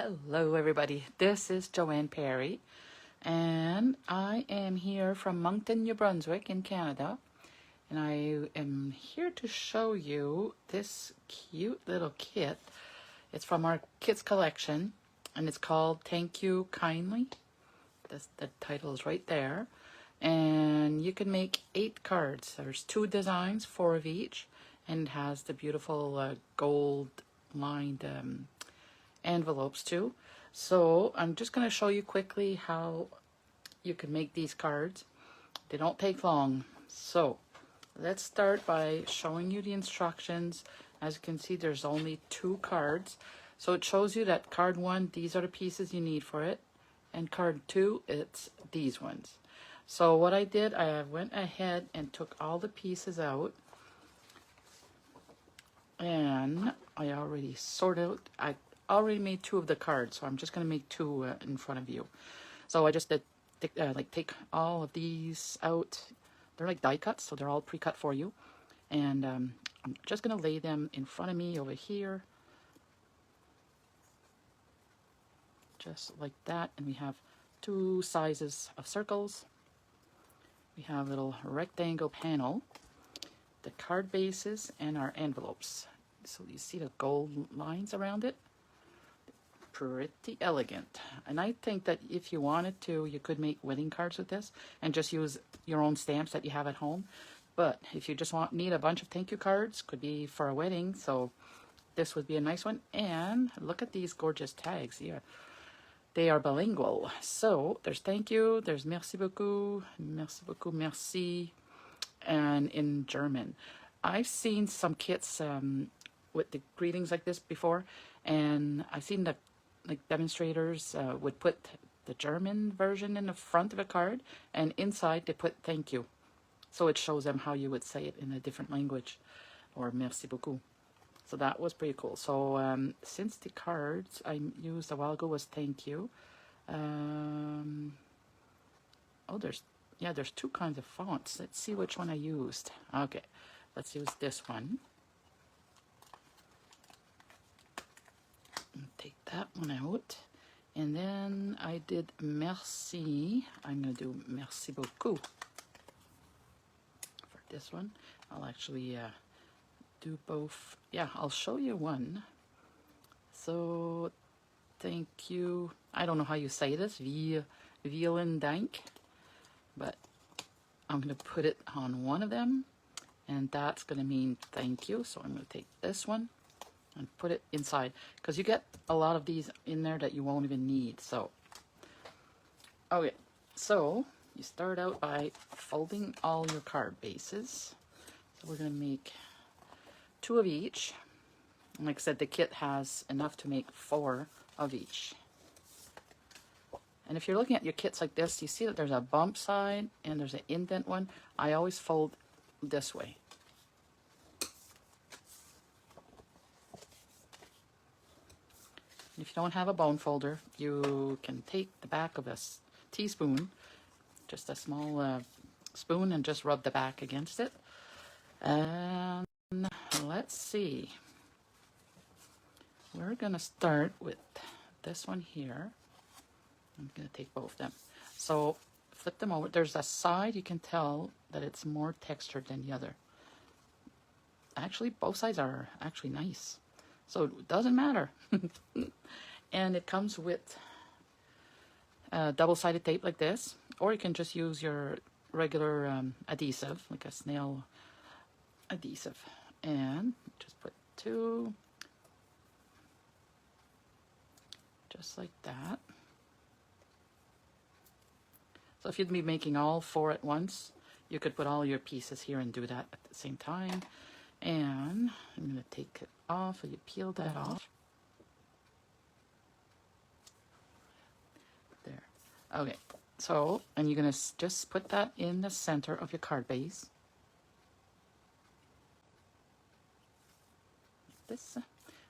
Hello everybody, this is Joanne Perry and I am here from Moncton, New Brunswick in Canada, and I am here to show you this cute little kit. It's from our kits collection and it's called Thank You Kindly. The title is right there, and you can make 8 cards. There's 2 designs, 4 of each, and it has the beautiful gold lined envelopes too. So I'm just going to show you quickly how you can make these cards. They don't take long. So let's start by showing you the instructions. As you can see, there's only 2 cards. So it shows you that card 1, these are the pieces you need for it, and card 2, it's these ones. So what I did, I went ahead and took all the pieces out, and I already sorted. I already made 2 of the cards, so I'm just going to make 2 in front of you. So I just did take all of these out. They're like die cuts, so they're all pre-cut for you, and I'm just going to lay them in front of me over here, just like that. And we have 2 sizes of circles. We have a little rectangle panel, the card bases, and our envelopes. So you see the gold lines around it? Pretty elegant. And I think that if you wanted to, you could make wedding cards with this and just use your own stamps that you have at home. But if you just need a bunch of thank you cards, could be for a wedding, so this would be a nice one. And look at these gorgeous tags here. They are bilingual. So there's thank you, there's merci beaucoup, merci, and in German. I've seen some kits with the greetings like this before, and I've seen that like demonstrators would put the German version in the front of a card, and inside they put thank you, so it shows them how you would say it in a different language, or merci beaucoup. So that was pretty cool. So since the cards I used a while ago was thank you, there's 2 kinds of fonts. Let's see which one I used. Okay, let's use this one. Take that one out, and then I did merci. I'm going to do merci beaucoup for this one. I'll actually do both. Yeah, I'll show you one. So thank you. I don't know how you say this, vielen Dank, but I'm going to put it on one of them, and that's going to mean thank you. So I'm going to take this one and put it inside, because you get a lot of these in there that you won't even need. So okay, so you start out by folding all your card bases. So we're going to make 2 of each. And like I said, the kit has enough to make 4 of each. And if you're looking at your kits like this, you see that there's a bump side and there's an indent one. I always fold this way. If you don't have a bone folder, you can take the back of a teaspoon, just a small spoon, and just rub the back against it. And let's see. We're going to start with this one here. I'm going to take both of them. So flip them over. There's a side you can tell that it's more textured than the other. Actually, both sides are actually nice. So it doesn't matter. And it comes with double-sided tape like this, or you can just use your regular adhesive, like a snail adhesive, and just put 2, just like that. So if you'd be making all 4 at once, you could put all your pieces here and do that at the same time. And I'm going to take it off, so you peel that off. There. Okay, so, and you're going to just put that in the center of your card base. This,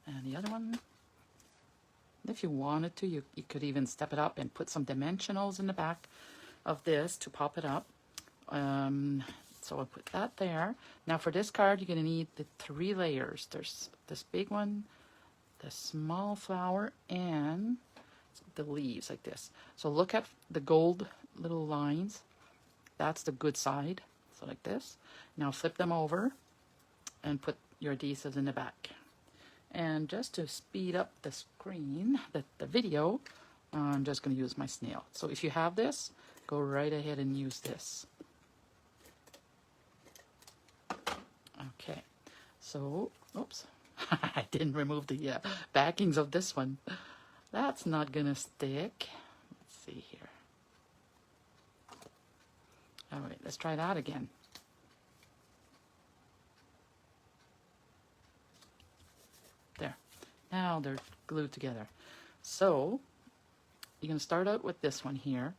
and the other one. If you wanted to, you could even step it up and put some dimensionals in the back of this to pop it up. So I'll put that there. Now for this card, you're going to need the 3 layers. There's this big one, the small flower and the leaves like this. So look at the gold little lines. That's the good side. So like this. Now flip them over and put your adhesives in the back. And just to speed up the screen, the video, I'm just going to use my snail. So if you have this, go right ahead and use this. Okay, so, oops, I didn't remove the backings of this one. That's not going to stick. Let's see here. All right, let's try that again. There. Now they're glued together. So you're going to start out with this one here.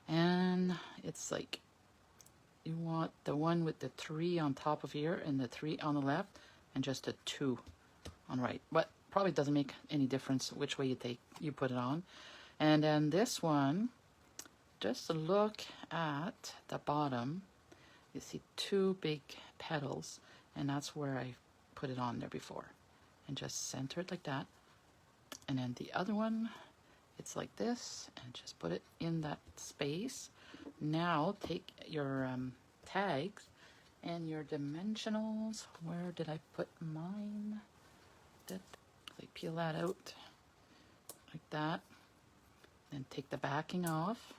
And it's like you want the one with the 3 on top of here and the 3 on the left and just a 2 on the right. But probably doesn't make any difference which way you put it on. And then this one, just look at the bottom. You see 2 big petals, and that's where I put it on there before. And just center it like that. And then the other one, it's like this, and just put it in that space. Now take your tags and your dimensionals. Where did I put mine? Like peel that out like that. Then take the backing off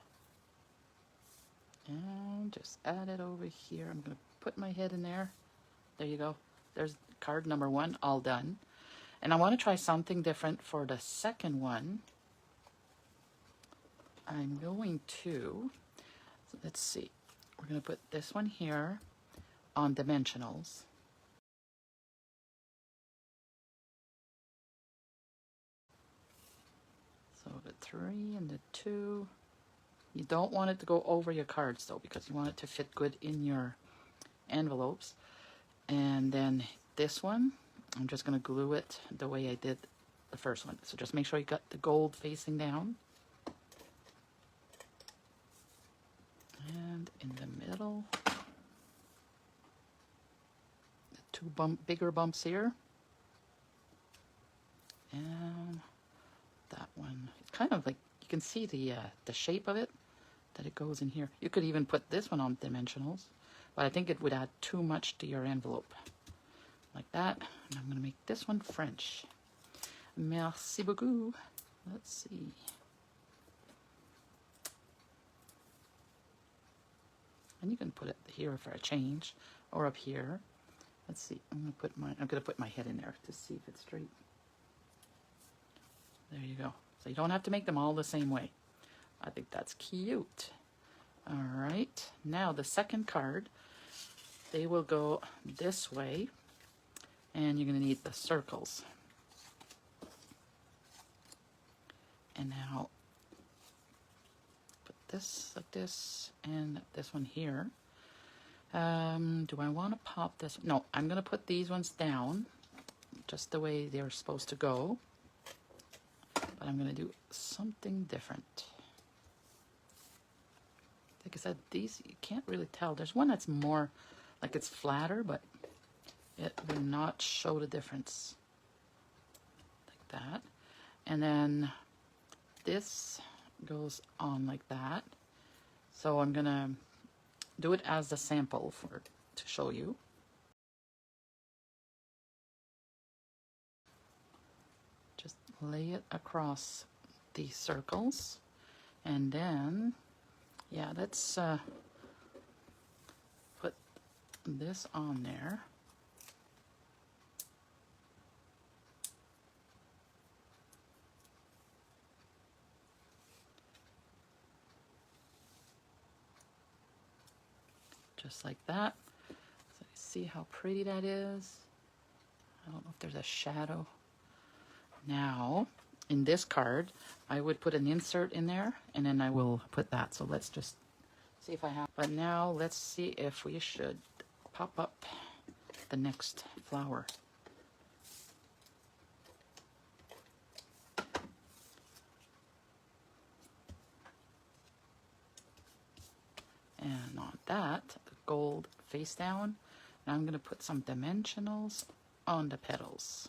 and just add it over here. I'm going to put my head in there. There you go. There's card number 1 all done. And I want to try something different for the second one. I'm going to, let's see, we're going to put this one here on dimensionals. So the 3 and the 2. You don't want it to go over your cards though, because you want it to fit good in your envelopes. And then this one, I'm just going to glue it the way I did the first one. So just make sure you got the gold facing down. And in the middle, the 2 bigger bumps here. And that one, it's kind of like, you can see the shape of it, that it goes in here. You could even put this one on dimensionals, but I think it would add too much to your envelope. Like that. And I'm going to make this one French. Merci beaucoup. Let's see. And you can put it here for a change, or up here. Let's see. I'm going to put my head in there to see if it's straight. There you go. So you don't have to make them all the same way. I think that's cute. All right. Now the second card, they will go this way, and you're going to need the circles. And now put this like this, and this one here. Do I want to pop this? No, I'm going to put these ones down just the way they're supposed to go. But I'm going to do something different. Like I said, these, you can't really tell. There's one that's more like it's flatter, but it will not show the difference. Like that. And then this goes on like that. So I'm going to do it as the sample to show you. Just lay it across these circles. And then, yeah, let's put this on there. Just like that. So you see how pretty that is? I don't know if there's a shadow. Now, in this card, I would put an insert in there, and then I will put that. So let's just see if I have. But now let's see if we should pop up the next flower. And on that, the gold face down. Now I'm going to put some dimensionals on the petals.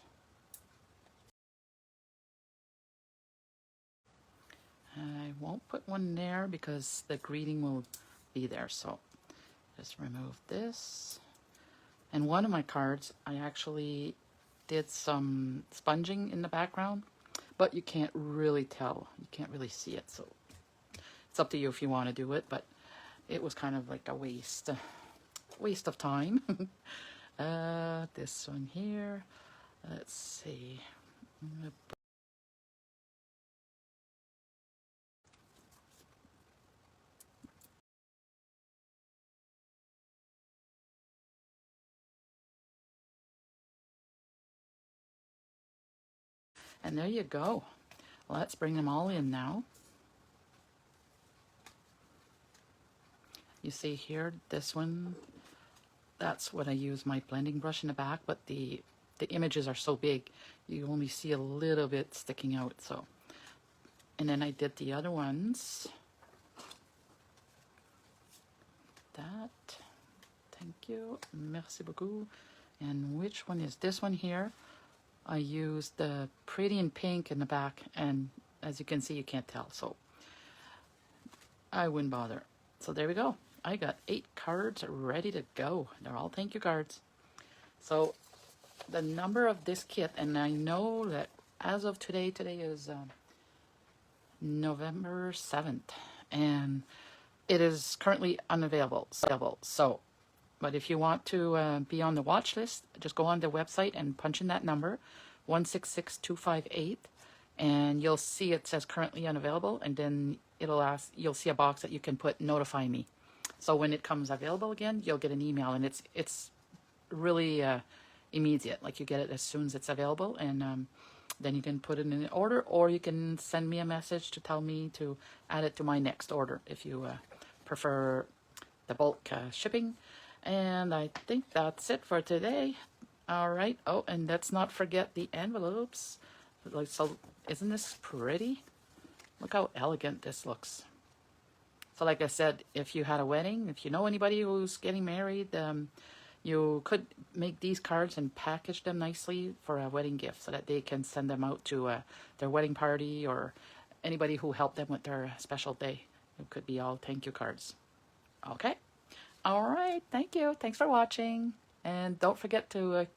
I won't put one there because the greeting will be there. So just remove this. And one of my cards, I actually did some sponging in the background, but you can't really tell. You can't really see it. So it's up to you if you want to do it, but it was kind of like a waste of time. This one here, let's see. And there you go. Let's bring them all in now. You see here, this one, that's what I use my blending brush in the back, but the images are so big, you only see a little bit sticking out. So, and then I did the other ones. That, thank you, merci beaucoup. And which one is this one here? I used the pretty in pink in the back, and as you can see, you can't tell, so I wouldn't bother. So there we go. I got 8 cards ready to go. They're all thank you cards. So the number of this kit, and I know that as of today is November 7th, and it is currently unavailable. So, but if you want to be on the watch list, just go on the website and punch in that number, 166258, and you'll see it says currently unavailable, and then it'll ask, you'll see a box that you can put notify me. So when it comes available again, you'll get an email, and it's really immediate. Like you get it as soon as it's available, and then you can put it in an order, or you can send me a message to tell me to add it to my next order if you prefer the bulk shipping. And I think that's it for today. All right. Oh, and let's not forget the envelopes. Like, so isn't this pretty? Look how elegant this looks. So like I said, if you had a wedding, if you know anybody who's getting married, you could make these cards and package them nicely for a wedding gift so that they can send them out to their wedding party or anybody who helped them with their special day. It could be all thank you cards. Okay. All right. Thank you. Thanks for watching. And don't forget to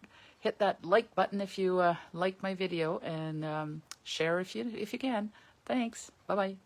hit that like button if you liked my video, and share if you can. Thanks. Bye-bye.